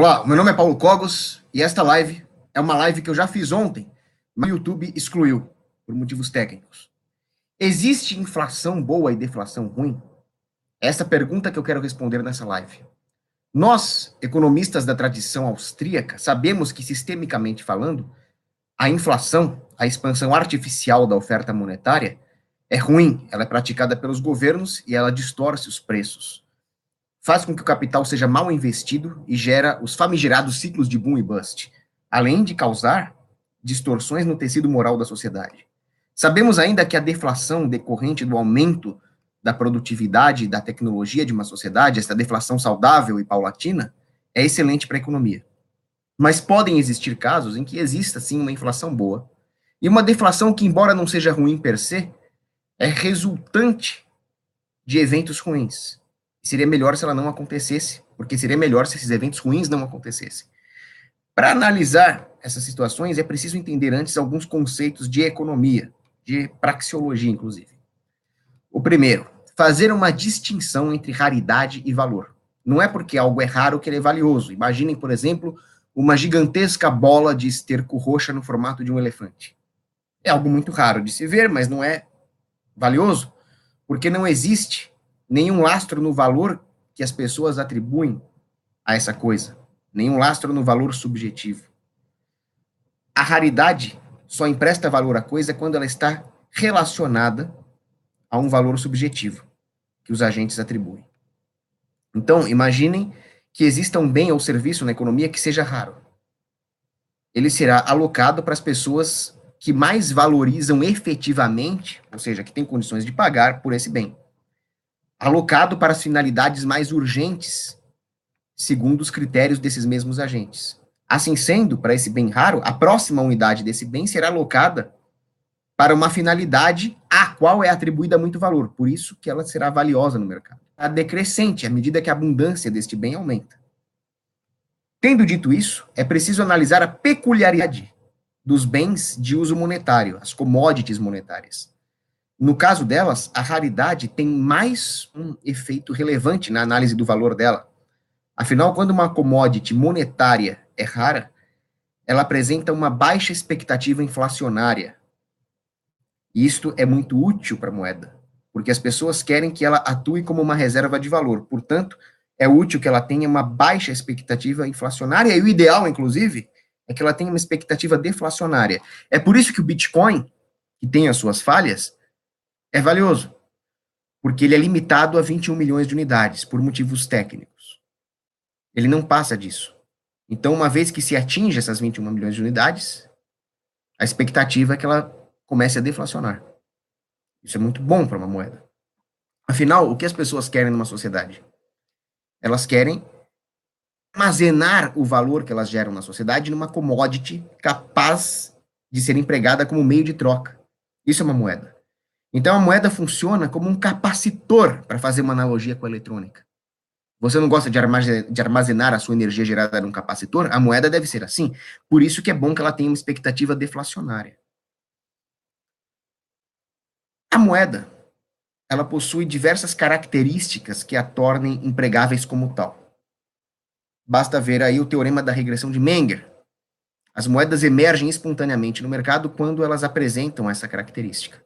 Olá, meu nome é Paulo Cogos e esta live é uma live que eu já fiz ontem, mas o YouTube excluiu, por motivos técnicos. Existe inflação boa e deflação ruim? Essa pergunta que eu quero responder nessa live. Nós, economistas da tradição austríaca, sabemos que, sistemicamente falando, a inflação, a expansão artificial da oferta monetária, é ruim, ela é praticada pelos governos e ela distorce os preços. Faz com que o capital seja mal investido e gera os famigerados ciclos de boom e bust, além de causar distorções no tecido moral da sociedade. Sabemos ainda que a deflação decorrente do aumento da produtividade e da tecnologia de uma sociedade, essa deflação saudável e paulatina, é excelente para a economia. Mas podem existir casos em que exista, sim, uma inflação boa e uma deflação que, embora não seja ruim per se, é resultante de eventos ruins. Seria melhor se ela não acontecesse, porque seria melhor se esses eventos ruins não acontecessem. Para analisar essas situações, é preciso entender antes alguns conceitos de economia, de praxeologia, inclusive. O primeiro, fazer uma distinção entre raridade e valor. Não é porque algo é raro que ele é valioso. Imaginem, por exemplo, uma gigantesca bola de esterco roxa no formato de um elefante. É algo muito raro de se ver, mas não é valioso, porque não existe nenhum lastro no valor que as pessoas atribuem a essa coisa, nenhum lastro no valor subjetivo. A raridade só empresta valor à coisa quando ela está relacionada a um valor subjetivo que os agentes atribuem. Então, imaginem que exista um bem ou serviço na economia que seja raro. Ele será alocado para as pessoas que mais valorizam efetivamente, ou seja, que têm condições de pagar por esse bem. Alocado para as finalidades mais urgentes, segundo os critérios desses mesmos agentes. Assim sendo, para esse bem raro, a próxima unidade desse bem será alocada para uma finalidade à qual é atribuída muito valor, por isso que ela será valiosa no mercado. A decrescente, à medida que a abundância deste bem aumenta. Tendo dito isso, é preciso analisar a peculiaridade dos bens de uso monetário, as commodities monetárias. No caso delas, a raridade tem mais um efeito relevante na análise do valor dela. Afinal, quando uma commodity monetária é rara, ela apresenta uma baixa expectativa inflacionária. E isto é muito útil para a moeda, porque as pessoas querem que ela atue como uma reserva de valor. Portanto, é útil que ela tenha uma baixa expectativa inflacionária, e o ideal, inclusive, é que ela tenha uma expectativa deflacionária. É por isso que o Bitcoin, que tem as suas falhas, é valioso, porque ele é limitado a 21 milhões de unidades, por motivos técnicos. Ele não passa disso. Então, uma vez que se atinge essas 21 milhões de unidades, a expectativa é que ela comece a deflacionar. Isso é muito bom para uma moeda. Afinal, o que as pessoas querem numa sociedade? Elas querem armazenar o valor que elas geram na sociedade numa commodity capaz de ser empregada como meio de troca. Isso é uma moeda. Então, a moeda funciona como um capacitor, para fazer uma analogia com a eletrônica. Você não gosta de armazenar a sua energia gerada num capacitor? A moeda deve ser assim. Por isso que é bom que ela tenha uma expectativa deflacionária. A moeda, ela possui diversas características que a tornem empregáveis como tal. Basta ver aí o teorema da regressão de Menger. As moedas emergem espontaneamente no mercado quando elas apresentam essa característica.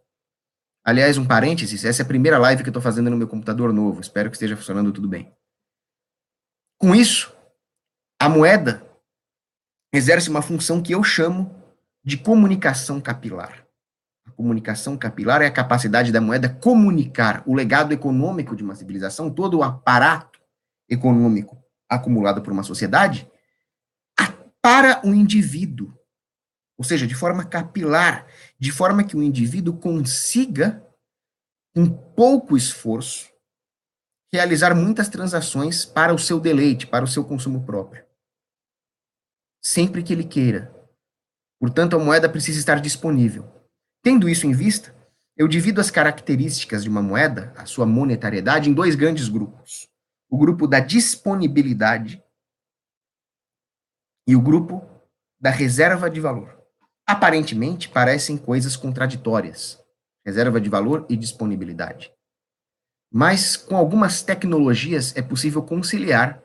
Aliás, um parênteses, essa é a primeira live que eu estou fazendo no meu computador novo. Espero que esteja funcionando tudo bem. Com isso, a moeda exerce uma função que eu chamo de comunicação capilar. A comunicação capilar é a capacidade da moeda comunicar o legado econômico de uma civilização, todo o aparato econômico acumulado por uma sociedade, para o indivíduo. Ou seja, de forma capilar, de forma que o indivíduo consiga, com pouco esforço, realizar muitas transações para o seu deleite, para o seu consumo próprio. Sempre que ele queira. Portanto, a moeda precisa estar disponível. Tendo isso em vista, eu divido as características de uma moeda, a sua monetariedade, em dois grandes grupos. O grupo da disponibilidade e o grupo da reserva de valor. Aparentemente, parecem coisas contraditórias, reserva de valor e disponibilidade. Mas, com algumas tecnologias, é possível conciliar,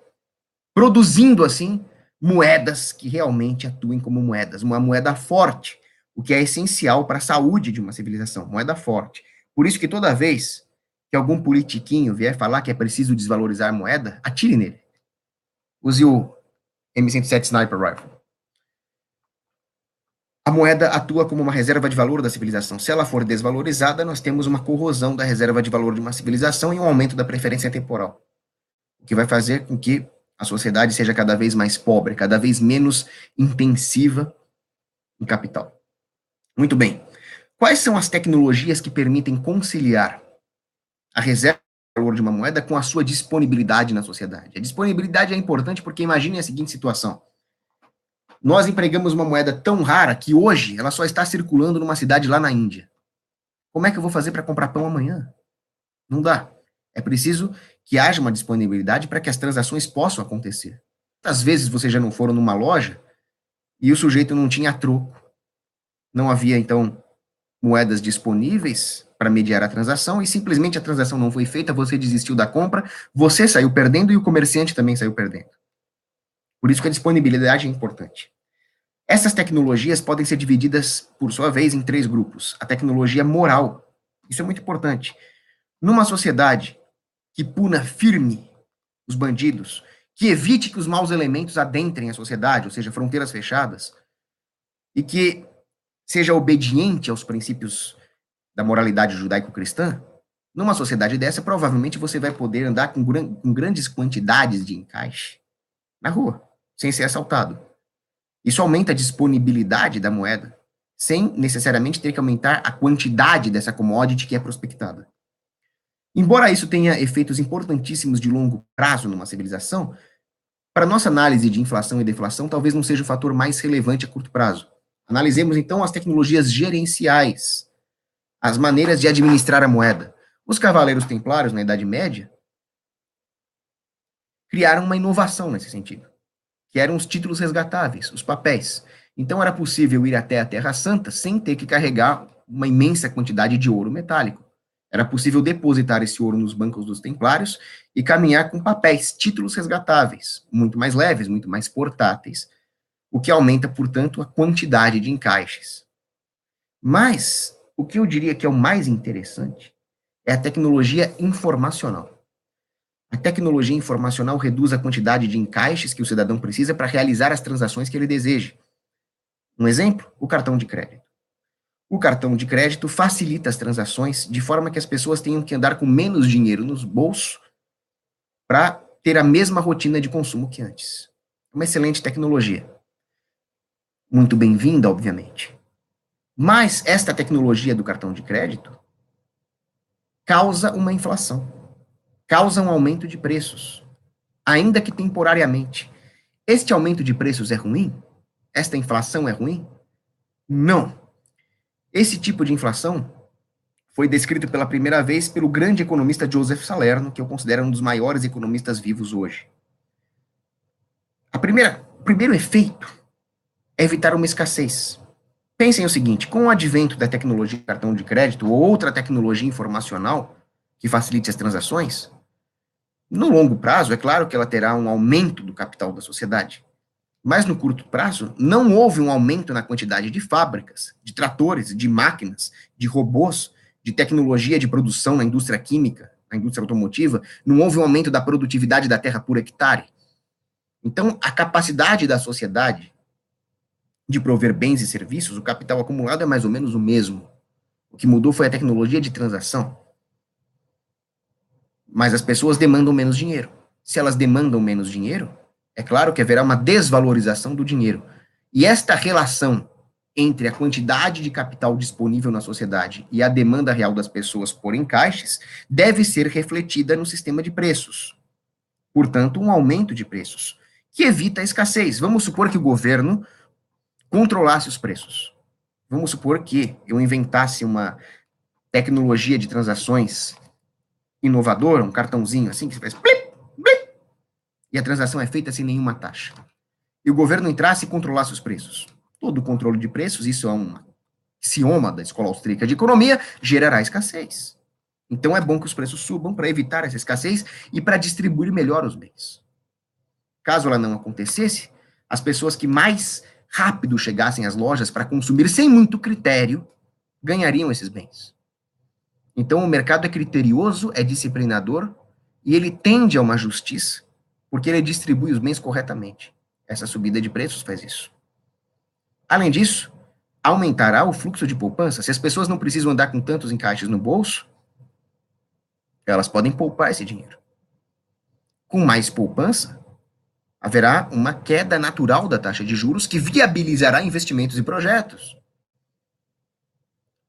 produzindo, assim, moedas que realmente atuem como moedas, uma moeda forte, o que é essencial para a saúde de uma civilização, moeda forte. Por isso que toda vez que algum politiquinho vier falar que é preciso desvalorizar a moeda, atire nele. Use o M107 Sniper Rifle. A moeda atua como uma reserva de valor da civilização. Se ela for desvalorizada, nós temos uma corrosão da reserva de valor de uma civilização e um aumento da preferência temporal, o que vai fazer com que a sociedade seja cada vez mais pobre, cada vez menos intensiva em capital. Muito bem. Quais são as tecnologias que permitem conciliar a reserva de valor de uma moeda com a sua disponibilidade na sociedade? A disponibilidade é importante porque imagine a seguinte situação. Nós empregamos uma moeda tão rara que hoje ela só está circulando numa cidade lá na Índia. Como é que eu vou fazer para comprar pão amanhã? Não dá. É preciso que haja uma disponibilidade para que as transações possam acontecer. Quantas vezes vocês já não foram numa loja e o sujeito não tinha troco? Não havia, então, moedas disponíveis para mediar a transação e simplesmente a transação não foi feita, você desistiu da compra, você saiu perdendo e o comerciante também saiu perdendo. Por isso que a disponibilidade é importante. Essas tecnologias podem ser divididas, por sua vez, em 3 grupos. A tecnologia moral. Isso é muito importante. Numa sociedade que puna firme os bandidos, que evite que os maus elementos adentrem a sociedade, ou seja, fronteiras fechadas, e que seja obediente aos princípios da moralidade judaico-cristã, numa sociedade dessa, provavelmente você vai poder andar com grandes quantidades de encaixe na rua, sem ser assaltado. Isso aumenta a disponibilidade da moeda, sem necessariamente ter que aumentar a quantidade dessa commodity que é prospectada. Embora isso tenha efeitos importantíssimos de longo prazo numa civilização, para nossa análise de inflação e deflação, talvez não seja o fator mais relevante a curto prazo. Analisemos, então, as tecnologias gerenciais, as maneiras de administrar a moeda. Os cavaleiros templários, na Idade Média, criaram uma inovação nesse sentido, que eram os títulos resgatáveis, os papéis. Então, era possível ir até a Terra Santa sem ter que carregar uma imensa quantidade de ouro metálico. Era possível depositar esse ouro nos bancos dos templários e caminhar com papéis, títulos resgatáveis, muito mais leves, muito mais portáteis, o que aumenta, portanto, a quantidade de encaixes. Mas o que eu diria que é o mais interessante é a tecnologia informacional. A tecnologia informacional reduz a quantidade de encaixes que o cidadão precisa para realizar as transações que ele deseja. Um exemplo, o cartão de crédito. O cartão de crédito facilita as transações de forma que as pessoas tenham que andar com menos dinheiro nos bolsos para ter a mesma rotina de consumo que antes. Uma excelente tecnologia. Muito bem-vinda, obviamente. Mas esta tecnologia do cartão de crédito causa uma inflação, causa um aumento de preços, ainda que temporariamente. Este aumento de preços é ruim? Esta inflação é ruim? Não. Esse tipo de inflação foi descrito pela primeira vez pelo grande economista Joseph Salerno, que eu considero um dos maiores economistas vivos hoje. O primeiro efeito é evitar uma escassez. Pensem o seguinte, com o advento da tecnologia de cartão de crédito ou outra tecnologia informacional que facilite as transações, no longo prazo, é claro que ela terá um aumento do capital da sociedade. Mas no curto prazo, não houve um aumento na quantidade de fábricas, de tratores, de máquinas, de robôs, de tecnologia de produção na indústria química, na indústria automotiva, não houve um aumento da produtividade da terra por hectare. Então, a capacidade da sociedade de prover bens e serviços, o capital acumulado é mais ou menos o mesmo. O que mudou foi a tecnologia de transação. Mas as pessoas demandam menos dinheiro. Se elas demandam menos dinheiro, é claro que haverá uma desvalorização do dinheiro. E esta relação entre a quantidade de capital disponível na sociedade e a demanda real das pessoas por encaixes deve ser refletida no sistema de preços. Portanto, um aumento de preços, que evita a escassez. Vamos supor que o governo controlasse os preços. Vamos supor que eu inventasse uma tecnologia de transações inovadora, um cartãozinho assim, que você faz blip, blip, e a transação é feita sem nenhuma taxa. E o governo entrasse e controlasse os preços. Todo o controle de preços, isso é um axioma da Escola Austríaca de Economia, gerará escassez. Então é bom que os preços subam para evitar essa escassez e para distribuir melhor os bens. Caso ela não acontecesse, as pessoas que mais rápido chegassem às lojas para consumir sem muito critério ganhariam esses bens. Então, o mercado é criterioso, é disciplinador e ele tende a uma justiça, porque ele distribui os bens corretamente. Essa subida de preços faz isso. Além disso, aumentará o fluxo de poupança. Se as pessoas não precisam andar com tantos encaixes no bolso, elas podem poupar esse dinheiro. Com mais poupança, haverá uma queda natural da taxa de juros que viabilizará investimentos e projetos.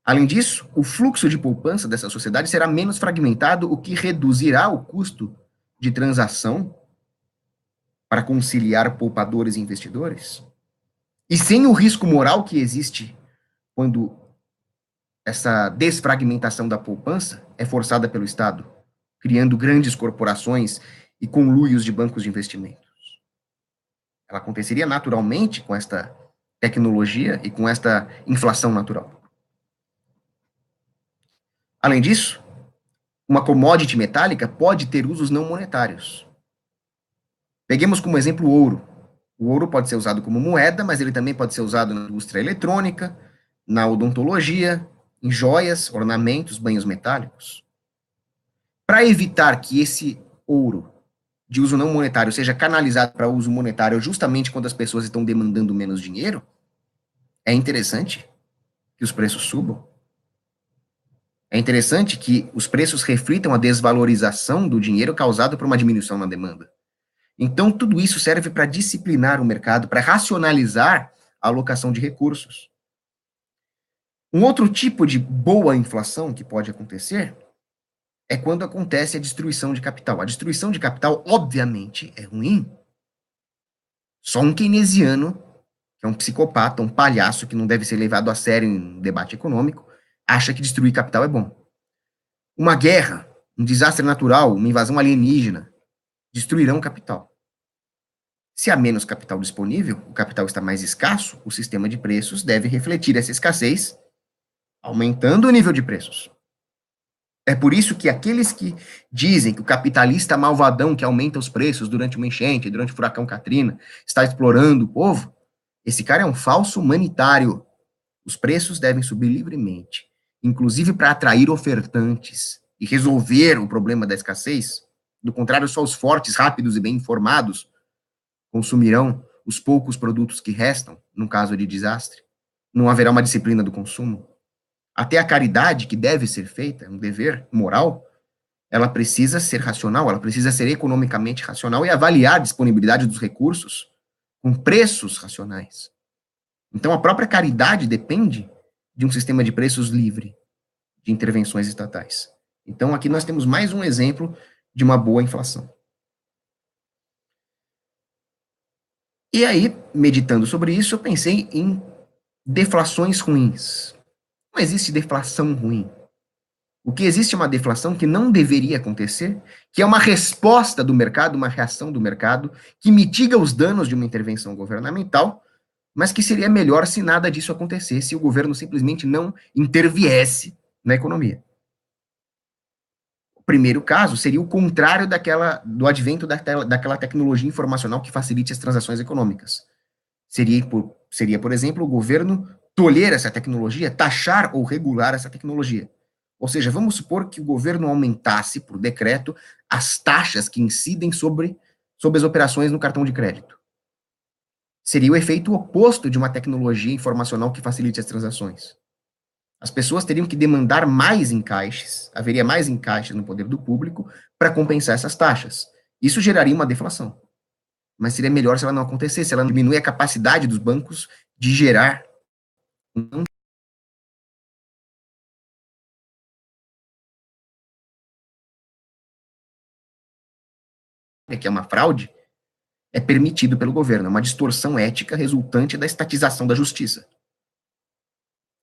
Além disso, o fluxo de poupança dessa sociedade será menos fragmentado, o que reduzirá o custo de transação para conciliar poupadores e investidores. E sem o risco moral que existe quando essa desfragmentação da poupança é forçada pelo Estado, criando grandes corporações e conluios de bancos de investimentos. Ela aconteceria naturalmente com esta tecnologia e com esta inflação natural. Além disso, uma commodity metálica pode ter usos não monetários. Peguemos como exemplo o ouro. O ouro pode ser usado como moeda, mas ele também pode ser usado na indústria eletrônica, na odontologia, em joias, ornamentos, banhos metálicos. Para evitar que esse ouro de uso não monetário seja canalizado para uso monetário justamente quando as pessoas estão demandando menos dinheiro, é interessante que os preços subam. É interessante que os preços reflitam a desvalorização do dinheiro causado por uma diminuição na demanda. Então, tudo isso serve para disciplinar o mercado, para racionalizar a alocação de recursos. Um outro tipo de boa inflação que pode acontecer é quando acontece a destruição de capital. A destruição de capital, obviamente, é ruim. Só um keynesiano, que é um psicopata, um palhaço que não deve ser levado a sério em debate econômico, acha que destruir capital é bom. Uma guerra, um desastre natural, uma invasão alienígena, destruirão o capital. Se há menos capital disponível, o capital está mais escasso, o sistema de preços deve refletir essa escassez, aumentando o nível de preços. É por isso que aqueles que dizem que o capitalista malvadão que aumenta os preços durante uma enchente, durante o furacão Katrina, está explorando o povo, esse cara é um falso humanitário. Os preços devem subir livremente, inclusive para atrair ofertantes e resolver o problema da escassez. Do contrário, só os fortes, rápidos e bem informados consumirão os poucos produtos que restam, num caso de desastre. Não haverá uma disciplina do consumo. Até a caridade, que deve ser feita, um dever moral, ela precisa ser racional, ela precisa ser economicamente racional e avaliar a disponibilidade dos recursos com preços racionais. Então, a própria caridade depende de um sistema de preços livre de intervenções estatais. Então, aqui nós temos mais um exemplo de uma boa inflação. E aí, meditando sobre isso, eu pensei em deflações ruins. Não existe deflação ruim. O que existe é uma deflação que não deveria acontecer, que é uma resposta do mercado, uma reação do mercado, que mitiga os danos de uma intervenção governamental, mas que seria melhor se nada disso acontecesse, se o governo simplesmente não interviesse na economia. O primeiro caso seria o contrário do advento daquela tecnologia informacional que facilite as transações econômicas. Seria, por exemplo, o governo tolher essa tecnologia, taxar ou regular essa tecnologia. Ou seja, vamos supor que o governo aumentasse, por decreto, as taxas que incidem sobre as operações no cartão de crédito. Seria o efeito oposto de uma tecnologia informacional que facilite as transações. As pessoas teriam que demandar mais encaixes, haveria mais encaixes no poder do público para compensar essas taxas. Isso geraria uma deflação. Mas seria melhor se ela não acontecesse, se ela diminui a capacidade dos bancos de gerar que é uma fraude, é permitido pelo governo, é uma distorção ética resultante da estatização da justiça.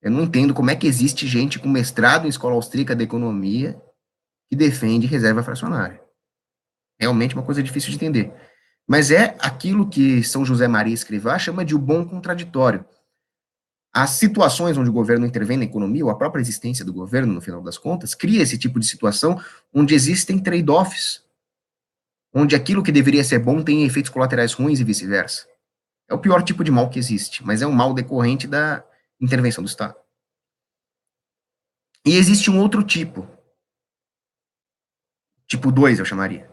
Eu não entendo como é que existe gente com mestrado em escola austríaca de economia que defende reserva fracionária. Realmente uma coisa difícil de entender. Mas é aquilo que São José Maria Escrivá chama de o bom contraditório. As situações onde o governo intervém na economia, ou a própria existência do governo, no final das contas, cria esse tipo de situação onde existem trade-offs, onde aquilo que deveria ser bom tem efeitos colaterais ruins e vice-versa. É o pior tipo de mal que existe, mas é um mal decorrente da intervenção do Estado. E existe um outro tipo 2 eu chamaria,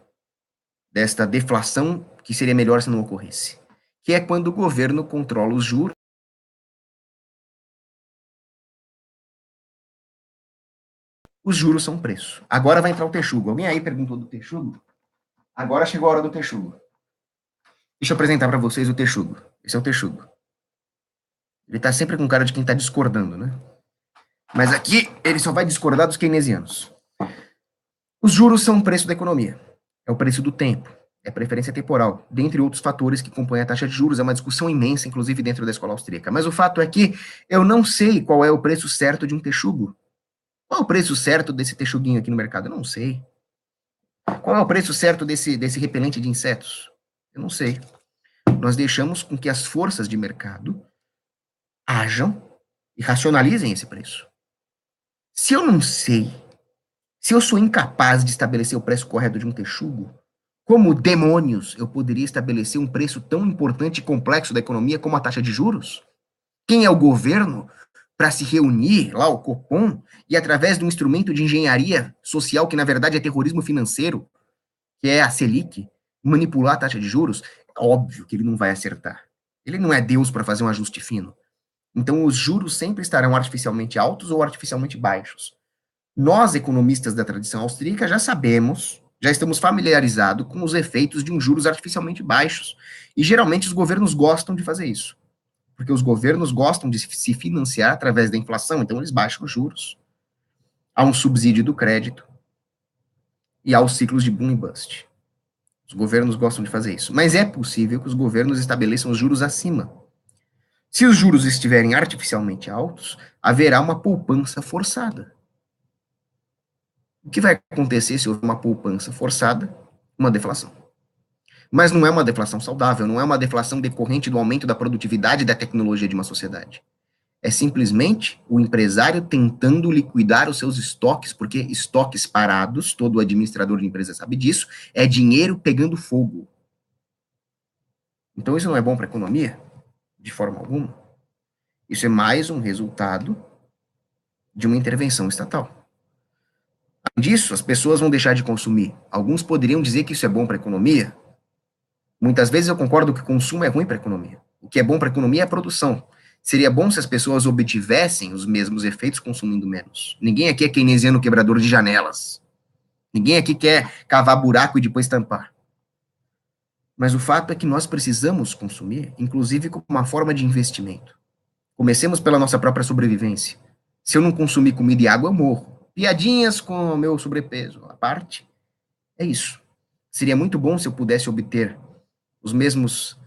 desta deflação que seria melhor se não ocorresse, que é quando o governo controla os juros. Os juros são preço. Agora vai entrar o texugo. Alguém aí perguntou do texugo? Agora chegou a hora do texugo. Deixa eu apresentar para vocês o texugo. Esse é o texugo. Ele tá sempre com cara de quem tá discordando, né? Mas aqui ele só vai discordar dos keynesianos. Os juros são o preço da economia. É o preço do tempo. É preferência temporal. Dentre outros fatores que compõem a taxa de juros. É uma discussão imensa, inclusive dentro da escola austríaca. Mas o fato é que eu não sei qual é o preço certo de um texugo. Qual é o preço certo desse texuguinho aqui no mercado? Eu não sei. Qual é o preço certo desse repelente de insetos? Eu não sei. Nós deixamos com que as forças de mercado hajam e racionalizem esse preço. Se eu não sei, se eu sou incapaz de estabelecer o preço correto de um texugo, como demônios eu poderia estabelecer um preço tão importante e complexo da economia como a taxa de juros? Quem é o governo para se reunir, lá o Copom, e através de um instrumento de engenharia social, que na verdade é terrorismo financeiro, que é a Selic, manipular a taxa de juros? Óbvio que ele não vai acertar. Ele não é Deus para fazer um ajuste fino. Então, os juros sempre estarão artificialmente altos ou artificialmente baixos. Nós, economistas da tradição austríaca, já sabemos, já estamos familiarizados com os efeitos de um juros artificialmente baixos. E geralmente os governos gostam de fazer isso. Porque os governos gostam de se financiar através da inflação, então eles baixam os juros. Há um subsídio do crédito e há os ciclos de boom e bust. Os governos gostam de fazer isso. Mas é possível que os governos estabeleçam os juros acima. Se os juros estiverem artificialmente altos, haverá uma poupança forçada. O que vai acontecer se houver uma poupança forçada? Uma deflação. Mas não é uma deflação saudável, não é uma deflação decorrente do aumento da produtividade e da tecnologia de uma sociedade. É simplesmente o empresário tentando liquidar os seus estoques, porque estoques parados, todo administrador de empresa sabe disso, é dinheiro pegando fogo. Então isso não é bom para a economia? De forma alguma. Isso é mais um resultado de uma intervenção estatal. Além disso, as pessoas vão deixar de consumir. Alguns poderiam dizer que isso é bom para a economia. Muitas vezes eu concordo que o consumo é ruim para a economia. O que é bom para a economia é a produção. Seria bom se as pessoas obtivessem os mesmos efeitos consumindo menos. Ninguém aqui é keynesiano quebrador de janelas. Ninguém aqui quer cavar buraco e depois tampar. Mas o fato é que nós precisamos consumir, inclusive como uma forma de investimento. Comecemos pela nossa própria sobrevivência. Se eu não consumir comida e água, eu morro. Piadinhas com o meu sobrepeso. A parte é isso. Seria muito bom se eu pudesse obter os mesmos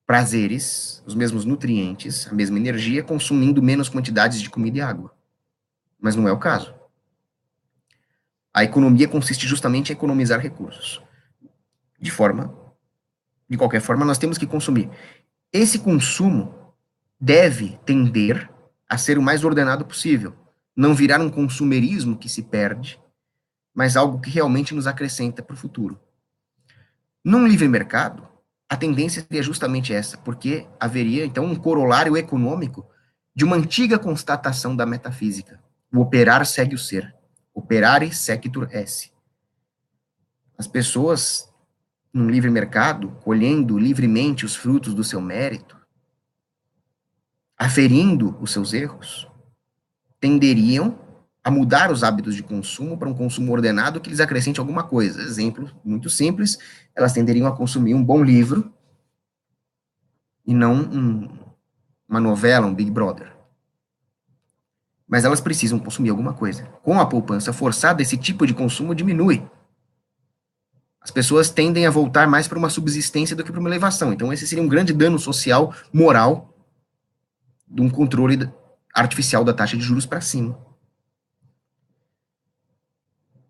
prazeres, os mesmos nutrientes, a mesma energia, consumindo menos quantidades de comida e água. Mas não é o caso. A economia consiste justamente em economizar recursos. De qualquer forma, nós temos que consumir. Esse consumo deve tender a ser o mais ordenado possível. Não virar um consumerismo que se perde, mas algo que realmente nos acrescenta para o futuro. Num livre mercado, a tendência seria justamente essa, porque haveria, então, um corolário econômico de uma antiga constatação da metafísica. O operar segue o ser. Operare sequitur esse. As pessoas, num livre mercado, colhendo livremente os frutos do seu mérito, aferindo os seus erros, tenderiam a mudar os hábitos de consumo para um consumo ordenado que lhes acrescente alguma coisa. Exemplo muito simples, elas tenderiam a consumir um bom livro e não uma novela, um Big Brother. Mas elas precisam consumir alguma coisa. Com a poupança forçada, esse tipo de consumo diminui. As pessoas tendem a voltar mais para uma subsistência do que para uma elevação. Então, esse seria um grande dano social, moral, de um controle artificial da taxa de juros para cima.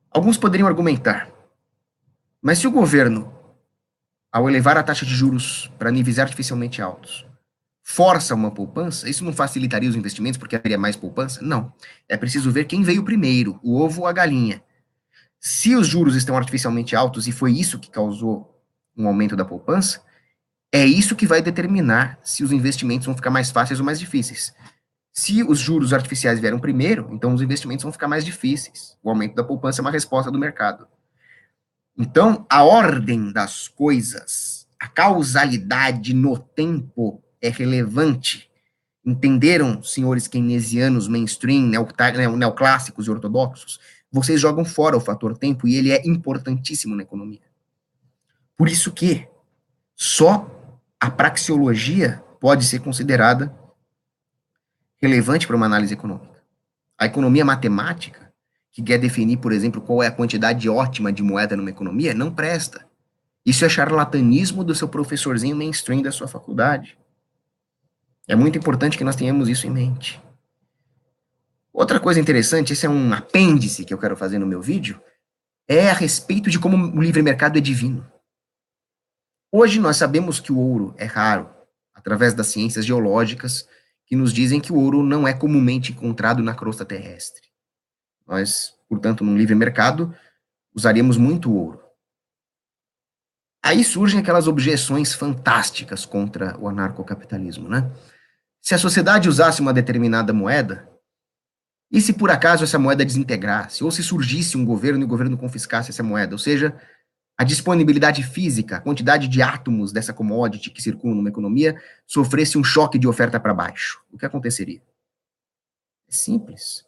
Alguns poderiam argumentar, mas se o governo, ao elevar a taxa de juros para níveis artificialmente altos, força uma poupança, isso não facilitaria os investimentos porque haveria mais poupança? Não. É preciso ver quem veio primeiro, o ovo ou a galinha. Se os juros estão artificialmente altos e foi isso que causou um aumento da poupança, É isso que vai determinar se os investimentos vão ficar mais fáceis ou mais difíceis. Se os juros artificiais vieram primeiro, então os investimentos vão ficar mais difíceis. O aumento da poupança é uma resposta do mercado. Então, a ordem das coisas, a causalidade no tempo é relevante. Entenderam, senhores keynesianos, mainstream, neoclássicos e ortodoxos? Vocês jogam fora o fator tempo e ele é importantíssimo na economia. Por isso que só a praxeologia pode ser considerada relevante para uma análise econômica. A economia matemática, que quer definir, por exemplo, qual é a quantidade ótima de moeda numa economia, não presta. Isso é charlatanismo do seu professorzinho mainstream da sua faculdade. É muito importante que nós tenhamos isso em mente. Outra coisa interessante, esse é um apêndice que eu quero fazer no meu vídeo, é a respeito de como o livre mercado é divino. Hoje nós sabemos que o ouro é raro, através das ciências geológicas, que nos dizem que o ouro não é comumente encontrado na crosta terrestre. Nós, portanto, no livre mercado, usaríamos muito ouro. Aí surgem aquelas objeções fantásticas contra o anarcocapitalismo, né? Se a sociedade usasse uma determinada moeda, e se por acaso essa moeda desintegrasse, ou se surgisse um governo e o governo confiscasse essa moeda, ou seja, a disponibilidade física, a quantidade de átomos dessa commodity que circulam numa economia, sofresse um choque de oferta para baixo, o que aconteceria? É simples.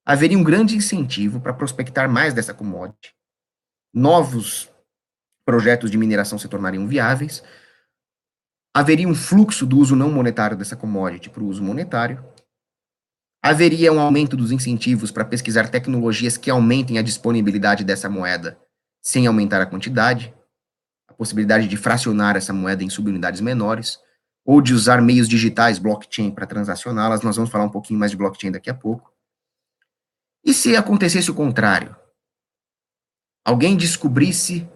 Haveria um grande incentivo para prospectar mais dessa commodity. Novos projetos de mineração se tornariam viáveis. Haveria um fluxo do uso não monetário dessa commodity para o uso monetário. Haveria um aumento dos incentivos para pesquisar tecnologias que aumentem a disponibilidade dessa moeda sem aumentar a quantidade, a possibilidade de fracionar essa moeda em subunidades menores, ou de usar meios digitais, blockchain, para transacioná-las. Nós vamos falar um pouquinho mais de blockchain daqui a pouco. E se acontecesse o contrário? Alguém descobrisse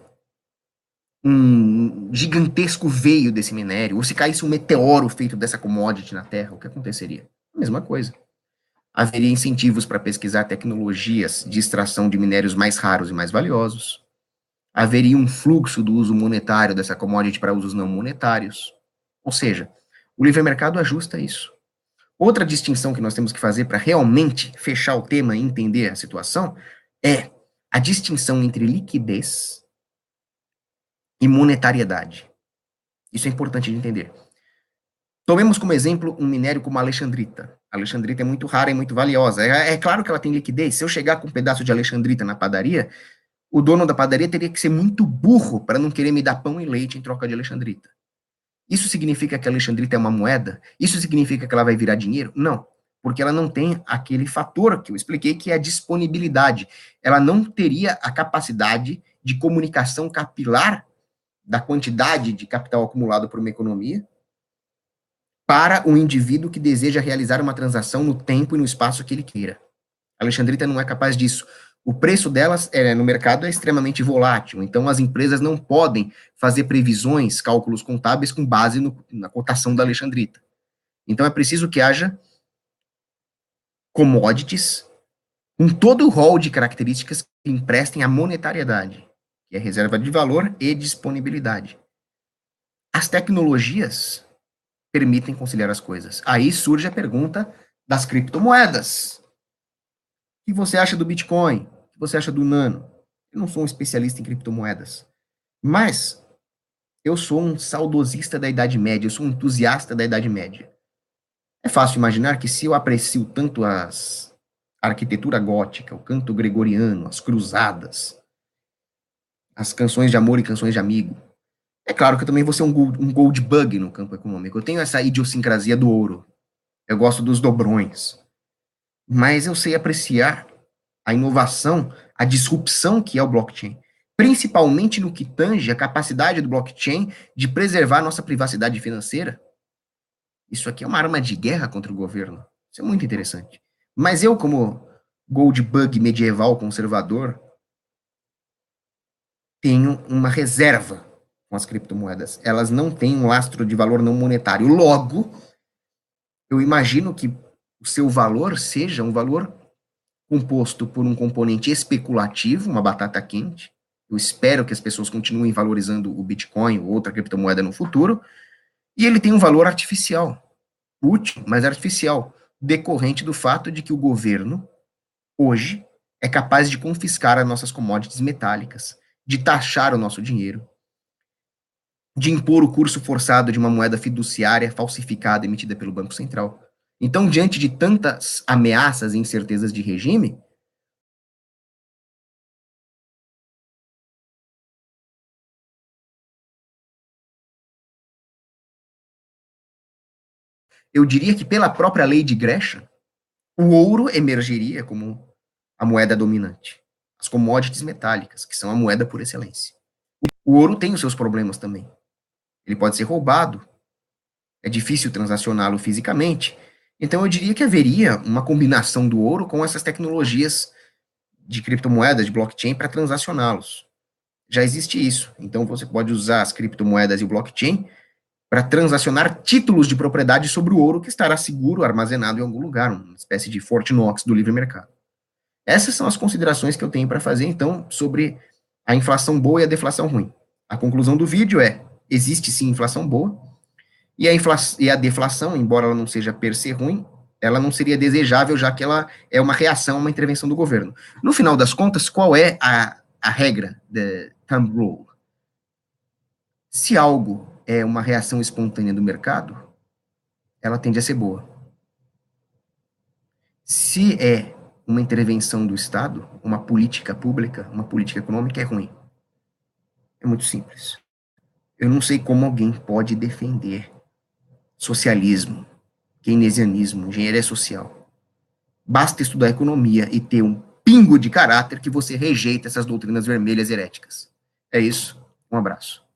um gigantesco veio desse minério, ou se caísse um meteoro feito dessa commodity na Terra, o que aconteceria? A mesma coisa. Haveria incentivos para pesquisar tecnologias de extração de minérios mais raros e mais valiosos. Haveria um fluxo do uso monetário dessa commodity para usos não monetários. Ou seja, o livre mercado ajusta isso. Outra distinção que nós temos que fazer para realmente fechar o tema e entender a situação é a distinção entre liquidez e monetariedade. Isso é importante de entender. Tomemos como exemplo um minério como a alexandrita. A alexandrita é muito rara e muito valiosa. É claro que ela tem liquidez. Se eu chegar com um pedaço de alexandrita na padaria, o dono da padaria teria que ser muito burro para não querer me dar pão e leite em troca de alexandrita. Isso significa que a alexandrita é uma moeda? Isso significa que ela vai virar dinheiro? Não, porque ela não tem aquele fator que eu expliquei, que é a disponibilidade. Ela não teria a capacidade de comunicação capilar da quantidade de capital acumulado por uma economia para um indivíduo que deseja realizar uma transação no tempo e no espaço que ele queira. A alexandrita não é capaz disso. O preço delas no mercado é extremamente volátil, então as empresas não podem fazer previsões, cálculos contábeis com base na cotação da alexandrita. Então é preciso que haja commodities com todo o rol de características que emprestem a monetariedade, que é reserva de valor e disponibilidade. As tecnologias permitem conciliar as coisas. Aí surge a pergunta das criptomoedas. O que você acha do Bitcoin? O que você acha do Nano? Eu não sou um especialista em criptomoedas, mas eu sou um saudosista da Idade Média, eu sou um entusiasta da Idade Média. É fácil imaginar que se eu aprecio tanto a arquitetura gótica, o canto gregoriano, as cruzadas, as canções de amor e canções de amigo, é claro que eu também vou ser um gold bug no campo econômico. Eu tenho essa idiosincrasia do ouro. Eu gosto dos dobrões. Mas eu sei apreciar a inovação, a disrupção que é o blockchain, principalmente no que tange a capacidade do blockchain de preservar nossa privacidade financeira. Isso aqui é uma arma de guerra contra o governo. Isso é muito interessante. Mas eu, como gold bug medieval conservador, tenho uma reserva com as criptomoedas. Elas não têm um lastro de valor não monetário. Logo, eu imagino que o seu valor seja um valor composto por um componente especulativo, uma batata quente, Eu espero que as pessoas continuem valorizando o Bitcoin ou outra criptomoeda no futuro. E ele tem um valor artificial, útil, mas artificial, decorrente do fato de que o governo, hoje, é capaz de confiscar as nossas commodities metálicas, de taxar o nosso dinheiro, de impor o curso forçado de uma moeda fiduciária falsificada emitida pelo Banco Central. Então, diante de tantas ameaças e incertezas de regime, eu diria que pela própria lei de Gresham, o ouro emergeria como a moeda dominante. As commodities metálicas, que são a moeda por excelência. O ouro tem os seus problemas também. Ele pode ser roubado, é difícil transacioná-lo fisicamente. Então, eu diria que haveria uma combinação do ouro com essas tecnologias de criptomoedas, de blockchain, para transacioná-los. Já existe isso. Então, você pode usar as criptomoedas e o blockchain para transacionar títulos de propriedade sobre o ouro que estará seguro, armazenado em algum lugar, uma espécie de Fort Knox do livre mercado. Essas são as considerações que eu tenho para fazer, então, sobre a inflação boa e a deflação ruim. A conclusão do vídeo é: existe sim inflação boa, e a deflação, embora ela não seja per se ruim, ela não seria desejável, já que ela é uma reação a uma intervenção do governo. No final das contas, qual é a regra da thumb rule? Se algo é uma reação espontânea do mercado, ela tende a ser boa. Se é uma intervenção do Estado, uma política pública, uma política econômica, é ruim. É muito simples. Eu não sei como alguém pode defender socialismo, keynesianismo, engenharia social. Basta estudar economia e ter um pingo de caráter que você rejeita essas doutrinas vermelhas heréticas. É isso. Um abraço.